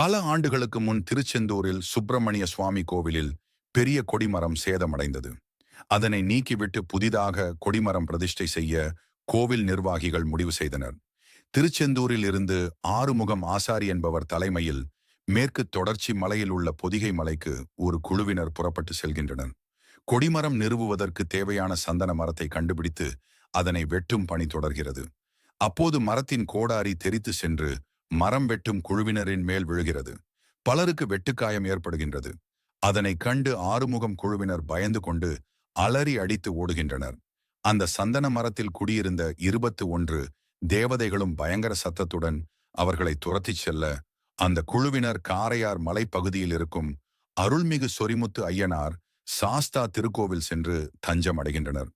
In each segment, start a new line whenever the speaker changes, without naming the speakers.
பல ஆண்டுகளுக்கு முன் திருச்செந்தூரில் சுப்பிரமணிய சுவாமி கோவிலில் பெரிய கொடிமரம் சேதமடைந்தது. அதனை நீக்கிவிட்டு புதிதாக கொடிமரம் பிரதிஷ்டை செய்ய கோவில் நிர்வாகிகள் முடிவு செய்தனர். திருச்செந்தூரில் இருந்து ஆறுமுகம் ஆசாரி என்பவர் தலைமையில் மேற்கு தொடர்ச்சி மலையில் உள்ள பொதிகை மலைக்கு ஒரு குழுவினர் புறப்பட்டு செல்கின்றனர். கொடிமரம் நிறுவுவதற்கு தேவையான சந்தன மரத்தை கண்டுபிடித்து அதனை வெட்டும் பணி தொடர்கிறது. அப்போது மரத்தின் கோடாரி தெரித்து சென்று மரம் வெட்டும் குழுவினரின் மேல் விழுகிறது. பலருக்கு வெட்டுக்காயம் ஏற்படுகின்றது. அதனை கண்டு ஆறுமுகம் குழுவினர் பயந்து கொண்டு அலறி அடித்து ஓடுகின்றனர். அந்த சந்தன மரத்தில் குடியிருந்த 21 தேவதைகளும் பயங்கர சத்தத்துடன் அவர்களை துரத்திச் செல்ல, அந்த குழுவினர் காரையார் மலைப்பகுதியில் இருக்கும் அருள்மிகு சொரிமுத்து ஐயனார் சாஸ்தா திருக்கோவில் சென்று தஞ்சம் அடைகின்றனர்.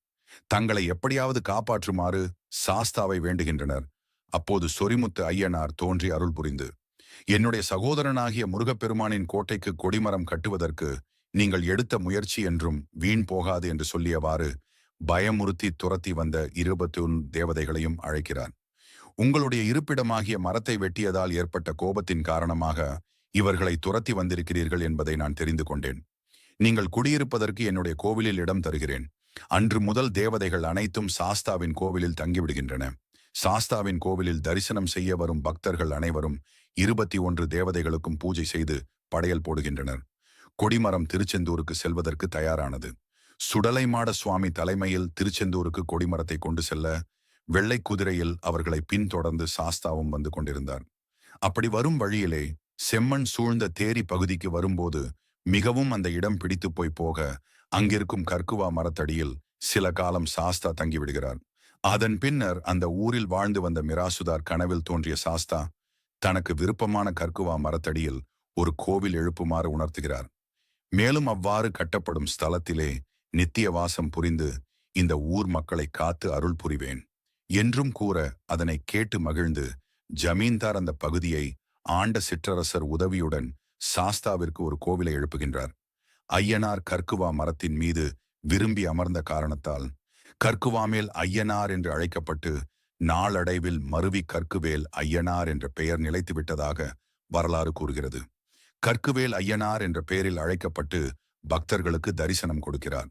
தங்களை எப்படியாவது காப்பாற்றுமாறு சாஸ்தாவை வேண்டுகின்றனர். அப்போது சொரிமுத்து ஐயனார் தோன்றி அருள் புரிந்து, என்னுடைய சகோதரனாகிய முருகப்பெருமானின் கோட்டைக்கு கொடிமரம் கட்டுவதற்கு நீங்கள் எடுத்த முயற்சி என்றும் வீண் போகாது என்று சொல்லியவாறு பயமுறுத்தி துரத்தி வந்த 21 தேவதைகளையும் அழைக்கிறார். உங்களுடைய இருப்பிடமாகிய மரத்தை வெட்டியதால் ஏற்பட்ட கோபத்தின் காரணமாக இவர்களை துரத்தி வந்திருக்கிறீர்கள் என்பதை நான் தெரிந்து கொண்டேன். நீங்கள் குடியிருப்பதற்கு என்னுடைய கோவிலில் இடம் தருகிறேன். அன்று முதல் தேவதைகள் அனைத்தும் சாஸ்தாவின் கோவிலில் தங்கிவிடுகின்றன. சாஸ்தாவின் கோவிலில் தரிசனம் செய்ய வரும் பக்தர்கள் அனைவரும் 21 தேவதைகளுக்கும் பூஜை செய்து படையல் போடுகின்றனர். கொடிமரம் திருச்செந்தூருக்கு செல்வதற்கு தயாரானது. சுடலைமாட சுவாமி தலைமையில் திருச்செந்தூருக்கு கொடிமரத்தை கொண்டு செல்ல வெள்ளை குதிரையில் அவர்களை பின்தொடர்ந்து சாஸ்தாவும் வந்து கொண்டிருந்தார். அப்படி வரும் வழியிலே செம்மண் சூழ்ந்த தேரி பகுதிக்கு வரும்போது மிகவும் அந்த இடம் பிடித்து போக அங்கிருக்கும் கற்குவா மரத்தடியில் சில காலம் சாஸ்தா தங்கிவிடுகிறார். அதன் பின்னர் அந்த ஊரில் வாழ்ந்து வந்த மிராசுதார் கனவில் தோன்றிய சாஸ்தா தனக்கு விருப்பமான கற்குவா மரத்தடியில் ஒரு கோவில் எழுப்புமாறு உணர்த்துகிறார். மேலும் அவ்வாறு கட்டப்படும் ஸ்தலத்திலே நித்திய வாசம் புரிந்து இந்த ஊர் மக்களை காத்து அருள் புரிவேன் என்றும் கூற அதனை கேட்டு மகிழ்ந்து ஜமீன்தார் அந்த பகுதியை ஆண்ட சிற்றரசர் உதவியுடன் சாஸ்தாவிற்கு ஒரு கோவிலை எழுப்புகின்றார். ஐயனார் கற்குவா மரத்தின் மீது விரும்பி அமர்ந்த காரணத்தால் கற்குவாமேல் ஐயனார் என்று அழைக்கப்பட்டு நாளடைவில் மருவி கற்குவேல் ஐயனார் என்ற பெயர் நிலைத்து விட்டதாக வரலாறு கூறுகிறது. கற்குவேல் ஐயனார் என்ற பெயரில் அழைக்கப்பட்டு பக்தர்களுக்கு தரிசனம் கொடுக்கிறார்.